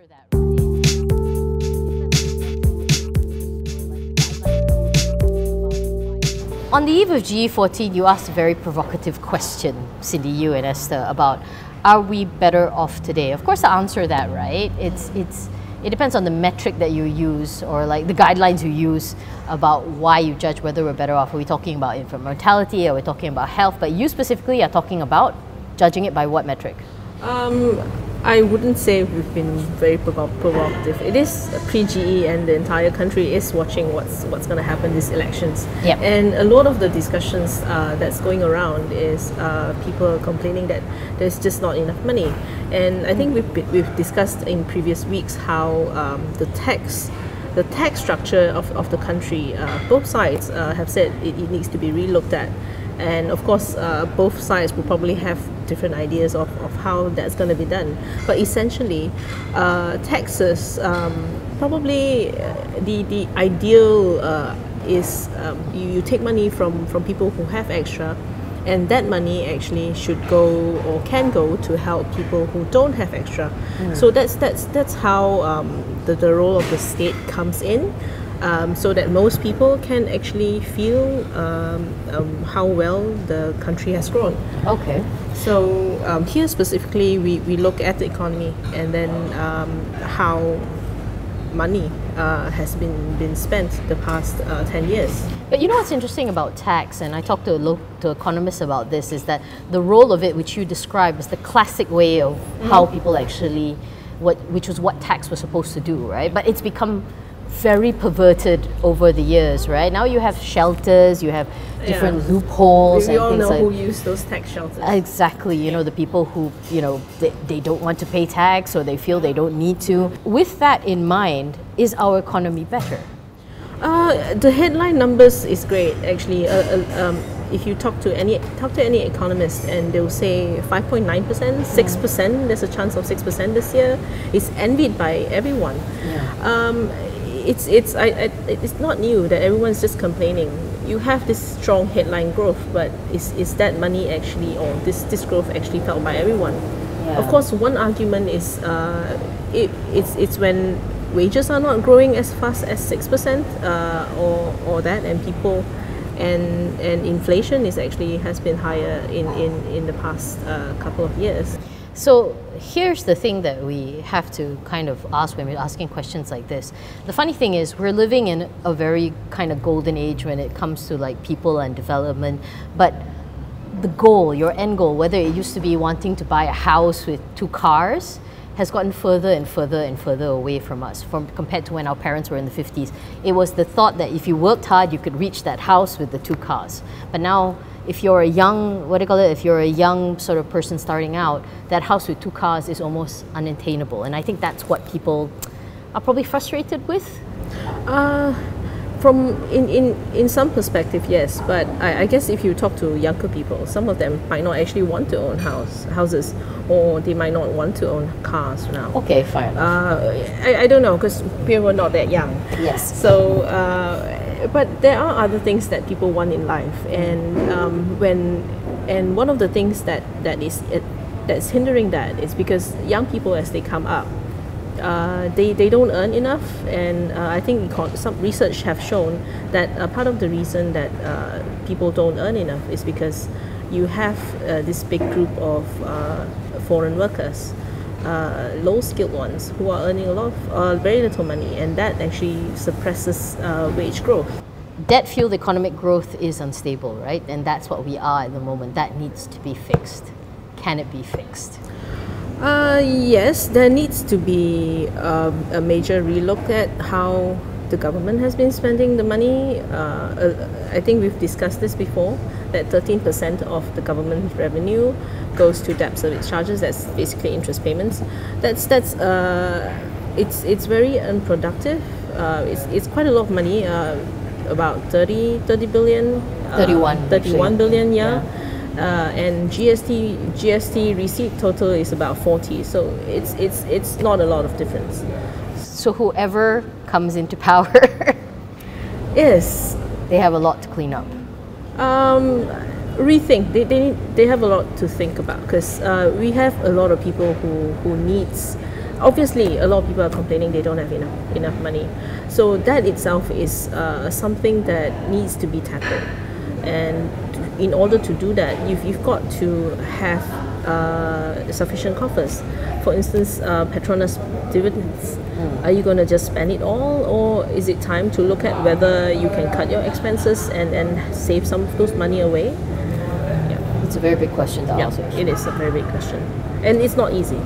that, right? On the eve of GE14, you asked a very provocative question, Cindy, you and Esther, about are we better off today? Of course, to answer that, right? It depends on the metric that you use, or like the guidelines you use about why you judge whether we're better off. Are we talking about infant mortality? Are we talking about health? But you specifically are talking about judging it by what metric? I wouldn't say we've been very provocative. It is pre-GE, and the entire country is watching what's going to happen these elections. Yep. And a lot of the discussions that's going around is people complaining that there's just not enough money. And I think we've discussed in previous weeks how the tax structure of the country, both sides have said it needs to be relooked at. And of course, both sides will probably have different ideas of how that's going to be done. But essentially, taxes, probably the ideal is you take money from people who have extra, and that money actually should go or can go to help people who don't have extra. So that's how the role of the state comes in. So that most people can actually feel how well the country has grown. Okay. So here specifically, we look at the economy, and then how money has been spent the past 10 years. But you know what's interesting about tax, and I talked to economists about this, is that the role of it, which you describe, is the classic way of how people actually, which was what tax was supposed to do, right? But it's become very perverted over the years, right? Now you have shelters, you have different loopholes. We and all things know like, who use those tax shelters. Exactly, you know, the people who, you know, they don't want to pay tax, or they feel they don't need to. With that in mind, is our economy better? The headline numbers is great, actually. If you talk to any economist, and they'll say 5.9%, 6%. There's a chance of 6% this year. It's envied by everyone. Yeah. It's not new that everyone's just complaining. You have this strong headline growth, but is that money actually, or this growth actually felt by everyone? Yeah. Of course, one argument is it's when wages are not growing as fast as 6% or that, and people and inflation has been higher in the past couple of years. So here's the thing that we have to kind of ask when we're asking questions like this. The funny thing is, we're living in a very kind of golden age when it comes to like people and development, but the goal, your end goal, whether it used to be wanting to buy a house with 2 cars, has gotten further and further and further away from us, compared to when our parents were in the 50s. It was the thought that if you worked hard, you could reach that house with the 2 cars. But now, if you're a young, if you're a young sort of person starting out, that house with 2 cars is almost unattainable. And I think that's what people are probably frustrated with. In some perspective, yes, but I guess if you talk to younger people, some of them might not actually want to own houses, or they might not want to own cars now. Okay, fine. I don't know, because we were not that young. Yes. So, but there are other things that people want in life, and one of the things that's hindering that is because young people, as they come up, they don't earn enough, and I think some research have shown that part of the reason that people don't earn enough is because you have this big group of foreign workers, low-skilled ones, who are earning very little money, and that actually suppresses wage growth. Debt-fueled economic growth is unstable, right? And that's what we are at the moment. That needs to be fixed. Can it be fixed? Yes, there needs to be a major relook at how the government has been spending the money. I think we've discussed this before, that 13% of the government revenue goes to debt service charges. That's basically interest payments. It's very unproductive. It's quite a lot of money, about 30 billion. 31 billion, yeah. And GST receipt total is about 40, so it's not a lot of difference. So whoever comes into power, yes, they have a lot to clean up. Rethink. They have a lot to think about, because we have a lot of people who needs obviously a lot of people are complaining they don't have enough money. So that itself is something that needs to be tackled. And in order to do that, you've got to have sufficient coffers. For instance, Petronas dividends. Are you going to just spend it all, or is it time to look at whether you can cut your expenses and save some of those money away? It's a very big question to ask. It is a very big question, and it's not easy.